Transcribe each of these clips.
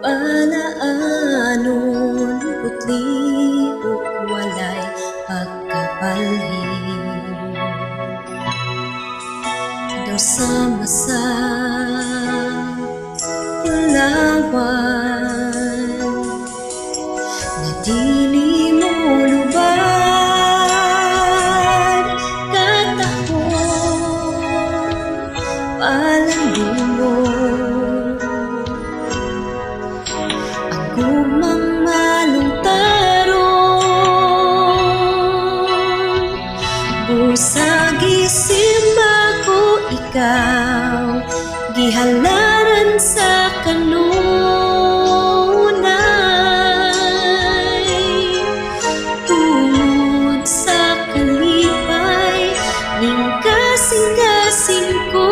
Palaanon putli ug walay pagkapalhin. Daw sama sa pulawan na dili mo lubad, katahon palandungon ang gugmang malungtaron. Busa gisimba ko ikaw, gihalaran sa kanunay, tungod sa kalipay ning kasing-kasing ko.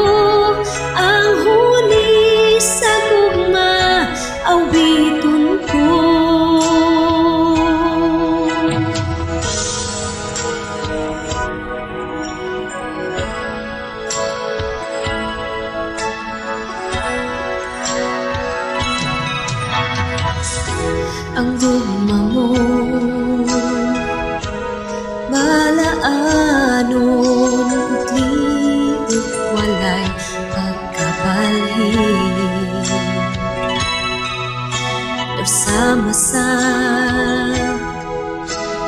Ang huli sa gugma awiton ko. Ang gugma mo malaanon putli ug walay pagkabalhin. Daw sama sa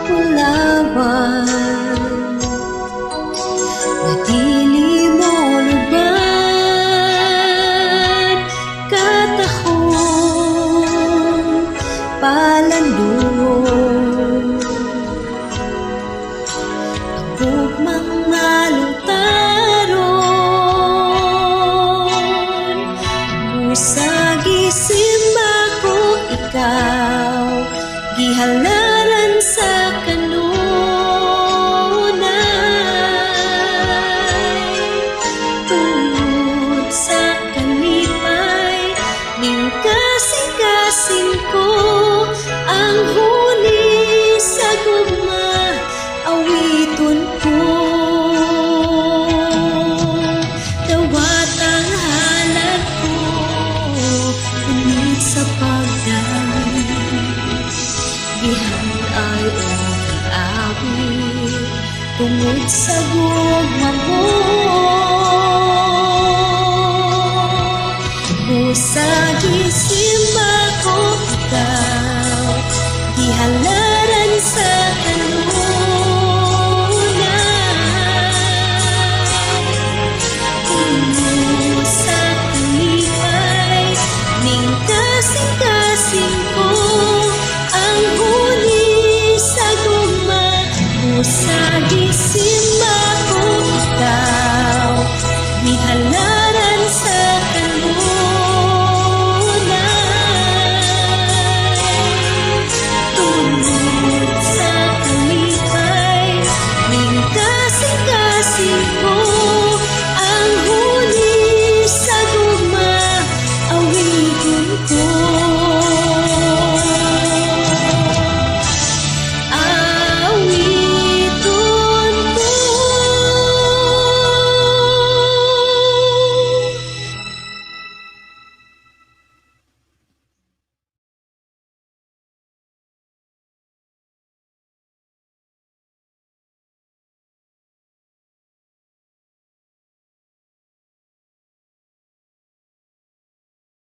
pulawan na dili mo lubad, katahon palandungon ang gugmang malungtaron. Busa gisimba ko ikaw, gihalaran sa kanunay, tungod sa kalipay ning kasing-kasing ko. Ang huli sa gugma awiton ko. Dawat ang halad ko, ngunit sa pagdali gihanay o giawit tungod sa gugma mo. Busa gising